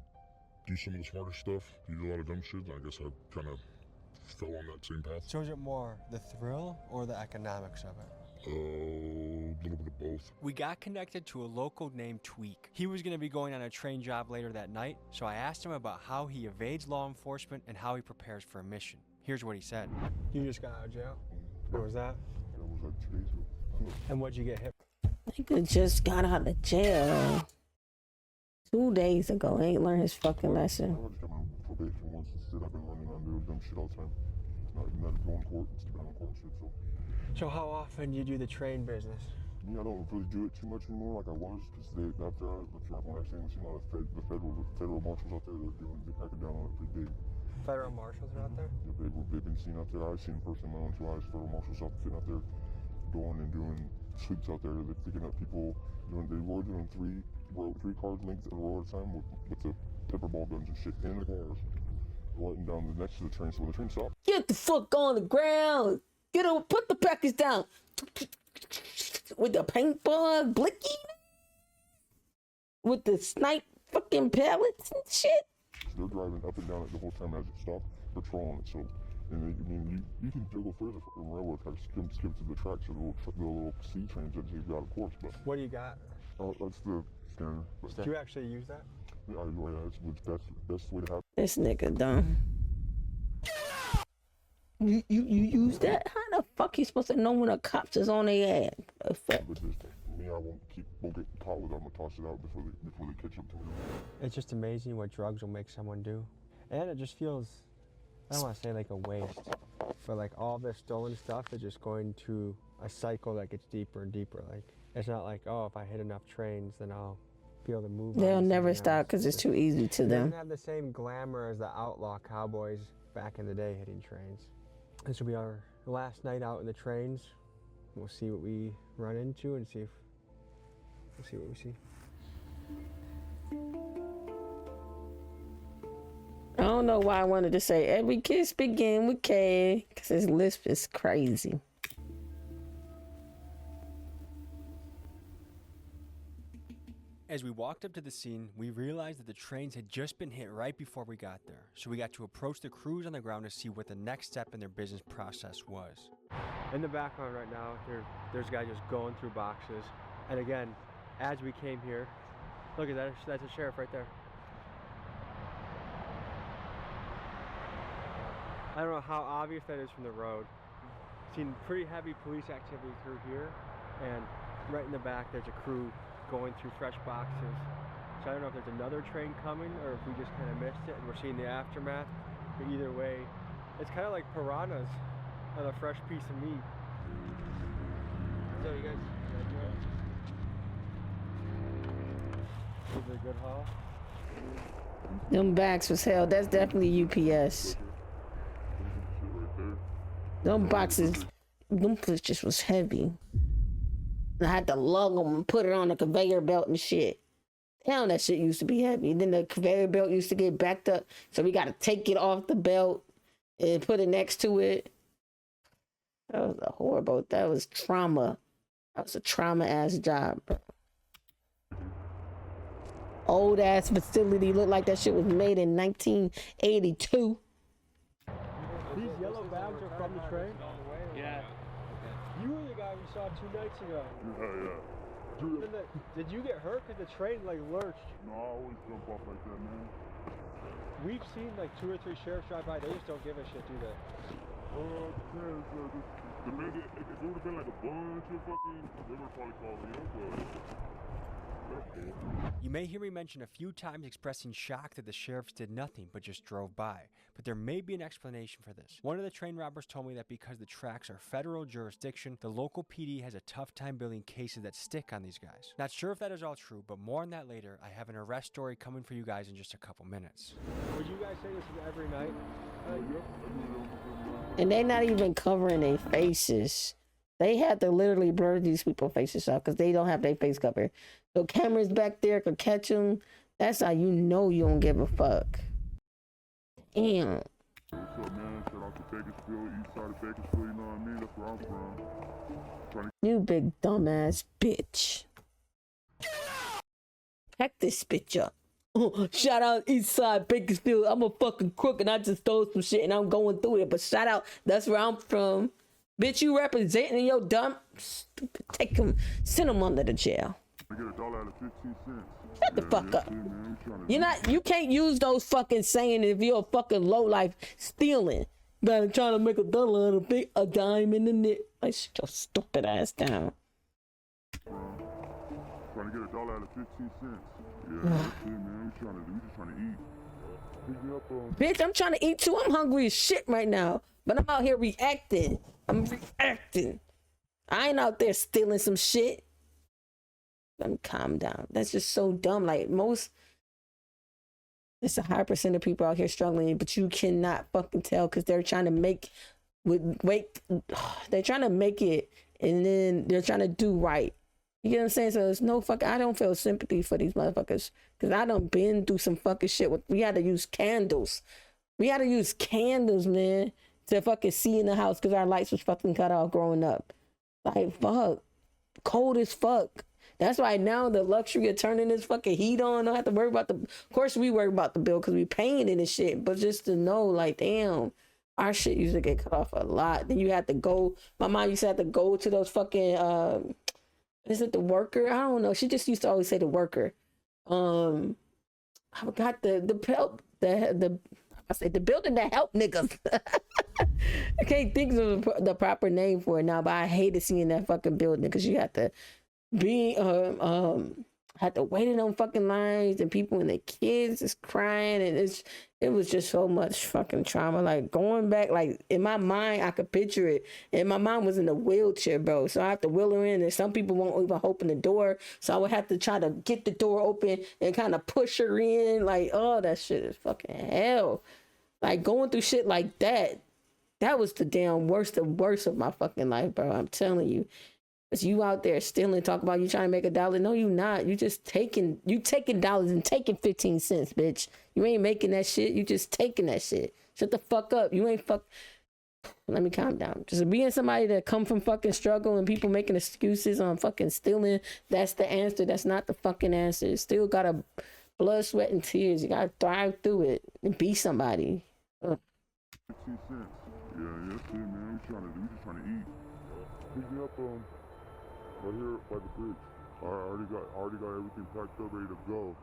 do some of the smarter stuff. He did a lot of dumb shit, and I guess I kind of fell on that same path. So is it more the thrill or the economics of it? A little bit of both. We got connected to a local named Tweak. He was going to be going on a train job later that night, so I asked him about how he evades law enforcement and how he prepares for a mission. Here's what he said. You just got out of jail? What was that? That was like 2 days ago. And what'd you get hit? Nigga just got out of jail 2 days ago. Ain't learned his fucking lesson. I just got on probation once instead. I've been running on doing dumb shit all the time. Not going to court, stupid on court shit, so. So how often do you do the train business? Yeah, I don't really do it too much anymore like I was, because after when I seen a lot of the federal marshals out there, they're cracking down on it pretty big. Federal marshals are out there? Yeah, they've been seen out there. I've seen personally my own 2 eyes, federal marshals sitting out there going and doing sweeps out there. They're picking up people. They were doing 3 cars length in a row at a time with the pepper ball guns and shit in the cars, lighting down next to the train. So when the train stopped, Get the fuck on the ground. Get on, put the package down. With the paintball blicky. With the snipe fucking pellets and shit. so they're driving up and down it the whole time as it stopped, patrolling it. So, and I mean, you can go further from railroad tracks, skip to the tracks, or the little C trains that you've got, of course. But What do you got? that's the scanner. Do you actually use that? Yeah, that's the best way to have. This nigga dumb. You use that? How the fuck you supposed to know when the cops is on their ass? The fuck? But just me, I won't get caught with it. I'm gonna toss it out before they catch up to me. It's just amazing what drugs will make someone do. And it just feels, I don't want to say like a waste, but like all this stolen stuff is just going to a cycle that gets deeper and deeper. Like, it's not like, oh, if I hit enough trains, then I'll be able to move on. They'll to never something stop else. because it's too easy to It them. doesn't have the same glamour as the outlaw cowboys back in the day hitting trains. This will be our last night out in the trains. We'll see what we run into and we'll see what we see. I don't know why I wanted to say every kiss begin with K, because his lisp is crazy. As we walked up to the scene, we realized that the trains had just been hit right before we got there, so we got to approach the crews on the ground to see what the next step in their business process was. In the background right now, there's a guy just going through boxes. And again, as we came here, look at that, that's a sheriff right there. I don't know how obvious that is from the road. Seen pretty heavy police activity through here, and right in the back there's a crew going through fresh boxes. So I don't know if there's another train coming or if we just kind of missed it and we're seeing the aftermath. But either way, it's kind of like piranhas on a fresh piece of meat. So you guys enjoy it? Is it a good haul? Them bags was hell. That's definitely UPS. Them boxes, them just was heavy. I had to lug them and put it on the conveyor belt and shit. Damn, that shit used to be heavy. Then the conveyor belt used to get backed up, so we got to take it off the belt and put it next to it. That was a horrible, that was trauma. That was a trauma-ass job, bro. Old-ass facility, looked like that shit was made in 1982. These yellow bags are from the train? Yeah. You were the guy we saw 2 nights ago. Yeah. Did you get hurt? Because the train like lurched. No, I always jump off like that, man. We've seen like 2 or 3 sheriffs drive by. They just don't give a shit, do they? The minute, if it would have been like a bunch of fucking, they would probably call me up, You may hear me mention a few times expressing shock that the sheriffs did nothing but just drove by, but there may be an explanation for this. One of the train robbers told me that because the tracks are federal jurisdiction, the local PD has a tough time building cases that stick on these guys. Not sure if that is all true, but more on that later. I have an arrest story coming for you guys in just a couple minutes. Would you guys say this is every night? And they not even covering their faces. They had to literally blur these people's faces out because they don't have their face covered. So cameras back there could catch them. That's how you know you don't give a fuck. Damn. What's up, man? Shout out to Bakersfield, east side of Bakersfield, you know what I mean? That's where I'm from. You big dumbass bitch. Pack this bitch up. Oh, shout out Eastside Bakersfield. I'm a fucking crook and I just stole some shit and I'm going through it. But shout out, that's where I'm from. Bitch, you representing your dumb stupid. Take him, send him under the jail. I get $1 out of 15 cents. Shut the fuck up. You can't use those fucking saying if you're a fucking lowlife stealing. But trying to make $1 out of a dime in the net. Like, shut your stupid ass down. Trying to get $1 out of 15 cents. Yeah, that's it, man. We just trying to eat. Pick me up, Bitch, I'm trying to eat too. I'm hungry as shit right now. But I'm out here reacting. I'm reacting. I ain't out there stealing some shit. Let me calm down. That's just so dumb. Like it's a high percent of people out here struggling, but you cannot fucking tell because they're trying to make they're trying to make it and then they're trying to do right. You get what I'm saying? So there's no fucking, I don't feel sympathy for these motherfuckers because I done been through some fucking shit. We had to use candles. We had to use candles, man, to fucking see in the house because our lights was fucking cut off growing up. Like, fuck. Cold as fuck. That's why now the luxury of turning this fucking heat on, don't have to worry about of course we worry about the bill because we paying it and shit, but just to know, like, damn, our shit used to get cut off a lot. Then you had to go, my mom used to have to go to those fucking, is it the worker? I don't know. She just used to always say the worker. I forgot the building that help niggas. I can't think of the proper name for it now, but I hated seeing that fucking building because you had to be had to wait in them fucking lines and people and their kids is crying and it was just so much fucking trauma. Like going back, like in my mind I could picture it, and my mom was in a wheelchair, bro, so I have to wheel her in and some people won't even open the door, so I would have to try to get the door open and kind of push her in. Like, oh, that shit is fucking hell. Like going through shit like that was the damn worst of my fucking life, bro. I'm telling you. Cause you out there stealing, talk about you trying to make $1. No, you not. You just taking dollars and taking 15 cents, bitch. You ain't making that shit. You just taking that shit. Shut the fuck up. You ain't fuck. Let me calm down. Just being somebody that come from fucking struggle and people making excuses on fucking stealing, that's the answer. That's not the fucking answer. Still gotta blood, sweat, and tears. You gotta thrive through it and be somebody. 15 cents. Yeah, that's it, man. We just trying to eat. Pick me up right here by the bridge. I already got everything packed up, ready to go.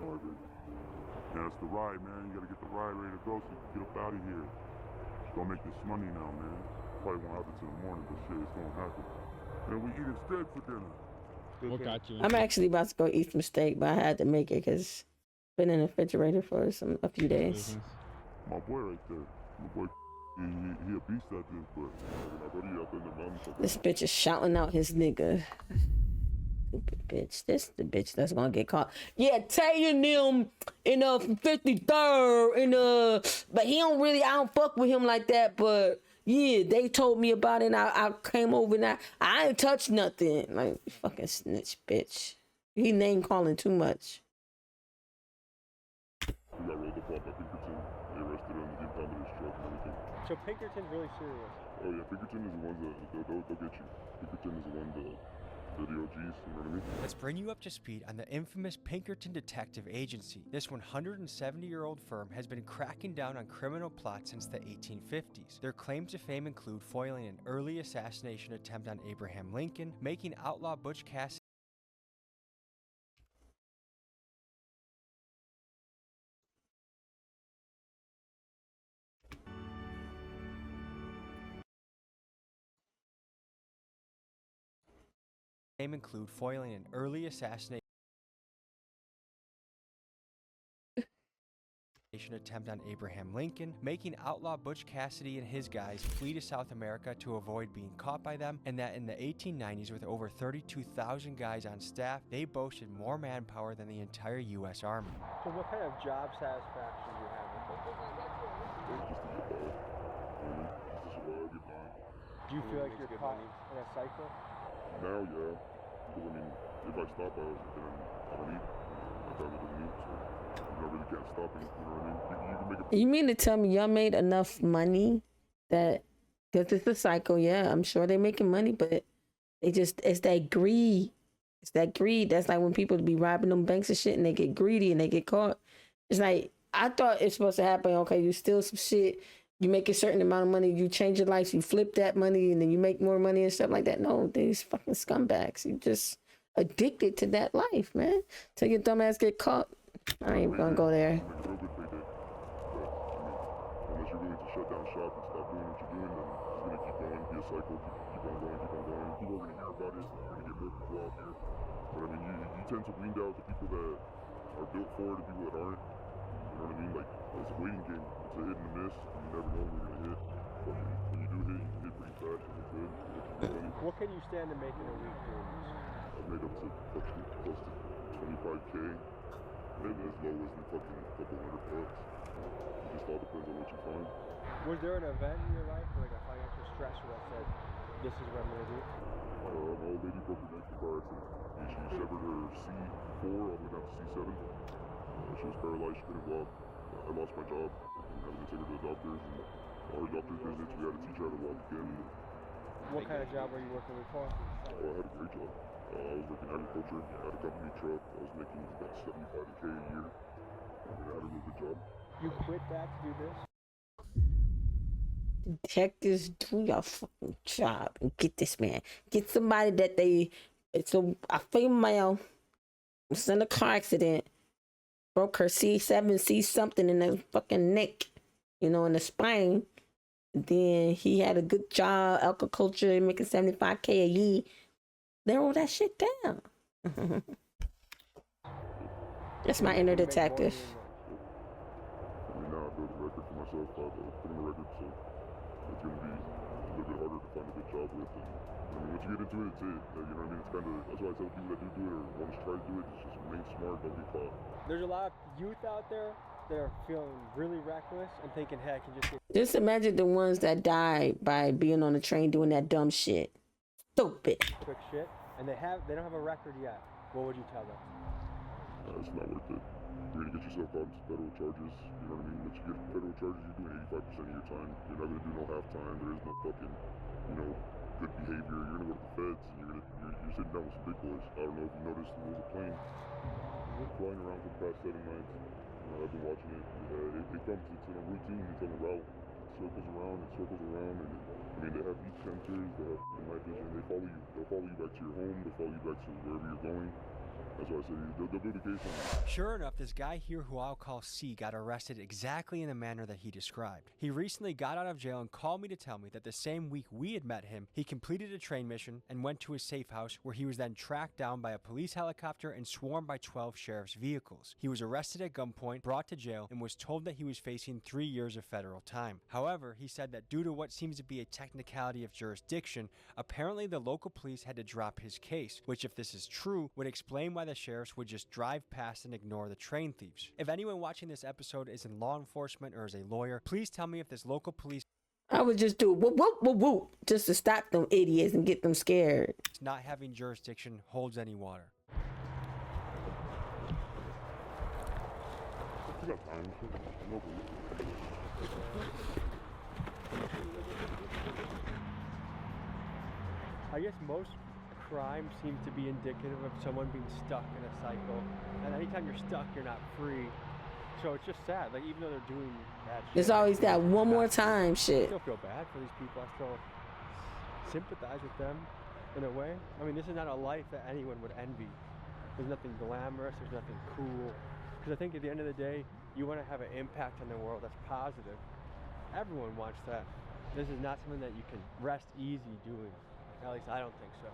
All right, baby. Yeah, that's the ride, man. You gotta get the ride ready to go so you can get up out of here. Just gonna make this money now, man. Probably won't happen till the morning, but shit, it's gonna happen. And we eating steak for dinner. What got you? I'm actually about to go eat some steak, but I had to make it because it's been in the refrigerator for a few days. My boy right there. My boy, he a beast at this, but I go to you up in the mountains. This bitch is shouting out his nigga. Stupid bitch. This the bitch that's gonna get caught. Yeah, Tay and them in 53rd but he don't really, I don't fuck with him like that, but yeah, they told me about it and I came over and I ain't touched nothing. Like, fucking snitch bitch. He name calling too much. We got rolled up by Pinkerton. They arrested him, they impounded his truck and everything. So Pinkerton's really serious. Oh yeah, Pinkerton is the ones that they'll get you. Pinkerton is the one that the OGs, you know what I mean? Let's bring you up to speed on the infamous Pinkerton Detective Agency. This 170-year-old firm has been cracking down on criminal plots since the 1850s. Their claims to fame include foiling an early assassination attempt on Abraham Lincoln, making outlaw Butch Cassidy include foiling an early assassination attempt on Abraham Lincoln, making outlaw Butch Cassidy and his guys flee to South America to avoid being caught by them, and that in the 1890s, with over 32,000 guys on staff, they boasted more manpower than the entire U.S. Army. So what kind of job satisfaction do you have with it? Do you feel like you're caught in a cycle? Now, yeah. Because, I mean, if I stop, then I don't eat. My family doesn't eat, so you really can't stop it. You know what I mean? You can make a... You mean to tell me y'all made enough money that, because it's a cycle, yeah, I'm sure they're making money, but it's that greed. It's that greed. That's like when people be robbing them banks and shit and they get greedy and they get caught. It's like, I thought it's supposed to happen, okay, you steal some shit, you make a certain amount of money, you change your life, you flip that money, and then you make more money and stuff like that. No, these fucking scumbags. You just addicted to that life, man. Till your dumb ass get caught. I ain't gonna go there. Unless you're willing to shut down shop and stop doing what you're doing, then it's gonna keep going, be a cycle, keep on going. People are gonna hear about it, you're gonna get more people out here. But I mean, you tend to weed out the people that are built for it and people that aren't. You know what I mean? Like, it's a waiting game. It's a hit and a miss. You never know when you're gonna hit. But when you do hit, you can hit pretty fast and it's good. What can you stand to make in a week doing this? I've made up to close to 25K. Maybe as low as a couple $100. It just all depends on what you find. Was there an event in your life, like a financial stressor that said, this is what I'm gonna do? My old lady broke her neck in a car accident. She severed her C4 all the way down to C7. She was paralyzed, she couldn't walk. I lost my job. I had to take her to the doctors, and all her doctor's visits, we had to teach her how to walk again. What kind of job were you working before? I had a great job. I was working agriculture. I had a company truck. I was making about $75K a year. I had a really good job. You quit that to do this? Detectives, do your fucking job and get this man. Get somebody that it's a female was in a car accident, broke her C7, C something in the fucking neck, in the spine. Then he had a good job, agriculture, making $75K a year. They roll that shit down. That's my inner detective. I mean, now I built a record for myself. I put in a record, so it's going to be a little bit harder to find a good job with. And I mean, once you get into it, it's it. You know what I mean? It's kind of, that's why I tell people that do it or want to try to do it, it's just remain smart, don't get caught. There's a lot of youth out there that are feeling really reckless and thinking, hey, I can just get... Just imagine the ones that died by being on the train doing that dumb shit. Stupid. Quick shit, and they don't have a record yet. What would you tell them? It's not worth it. You're gonna get yourself caught into federal charges. You know what I mean? Once you get federal charges, you're doing 85% of your time. You're not gonna do no half time. There is no fucking, good behavior. You're gonna go to the feds and you're sitting down with some big boys. I don't know if you noticed there was a plane flying around for the past 7 nights. I've been watching it. It comes. It's in a routine. It's on a route. It circles around. It circles around. And they have heat sensors. They have night vision. They follow you. They'll follow you back to your home. They'll follow you back to wherever you're going. That's why I say they'll build a case on you. Sure enough, this guy here who I'll call C got arrested exactly in the manner that he described. He recently got out of jail and called me to tell me that the same week we had met him, he completed a train mission and went to his safe house where he was then tracked down by a police helicopter and swarmed by 12 sheriff's vehicles. He was arrested at gunpoint, brought to jail, and was told that he was facing 3 years of federal time. However, he said that due to what seems to be a technicality of jurisdiction, apparently the local police had to drop his case, which if this is true, would explain why the sheriffs would just drive past and ignore the train thieves. If anyone watching this episode is in law enforcement or is a lawyer, please tell me if this local police I would just do whoop, whoop, whoop, whoop, just to stop them idiots and get them scared. not having jurisdiction holds any water. You got time. No problem. I guess most crime seems to be indicative of someone being stuck in a cycle. And anytime you're stuck, you're not free. So it's just sad. Like, even though they're doing bad shit. There's always that one more time shit. I still feel bad for these people. I still sympathize with them in a way. I mean, this is not a life that anyone would envy. There's nothing glamorous. There's nothing cool. Because I think at the end of the day, you want to have an impact on the world that's positive. Everyone wants that. This is not something that you can rest easy doing. At least I don't think so.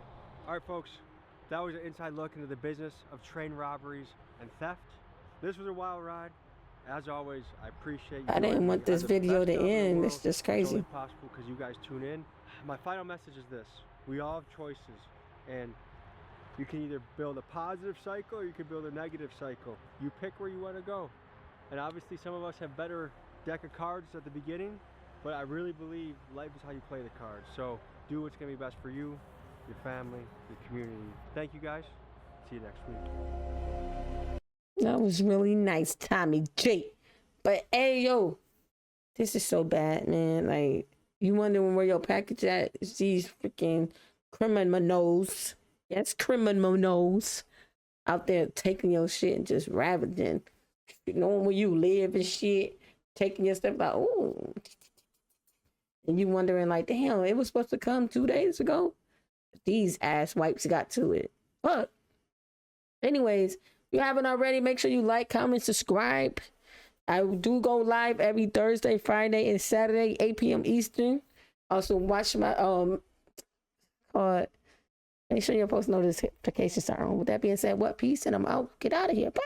All right, folks, that was an inside look into the business of train robberies and theft. This was a wild ride. As always, I appreciate you. I didn't want this video to end. It's just crazy. It's only possible because you guys tune in. My final message is this: we all have choices, and you can either build a positive cycle or you can build a negative cycle. You pick where you want to go. And obviously, some of us have better deck of cards at the beginning, but I really believe life is how you play the cards. So do what's going to be best for you, your family, your community. Thank you, guys. See you next week. That was really nice, Tommy J. But hey, yo, this is so bad, man. Like, you wondering where your package at? It's these freaking criminals. Yes, criminals out there taking your shit and just ravaging. Knowing where you live and shit, taking your stuff like, oh. And you wondering like, damn, it was supposed to come 2 days ago. These ass wipes got to it. But anyways, if you haven't already, make sure you like, comment, subscribe. I do go live every Thursday, Friday, and Saturday, 8 p.m. Eastern. Also watch my make sure your post notifications are on. With that being said, what? Peace, and I'm out. Get out of here. Bye.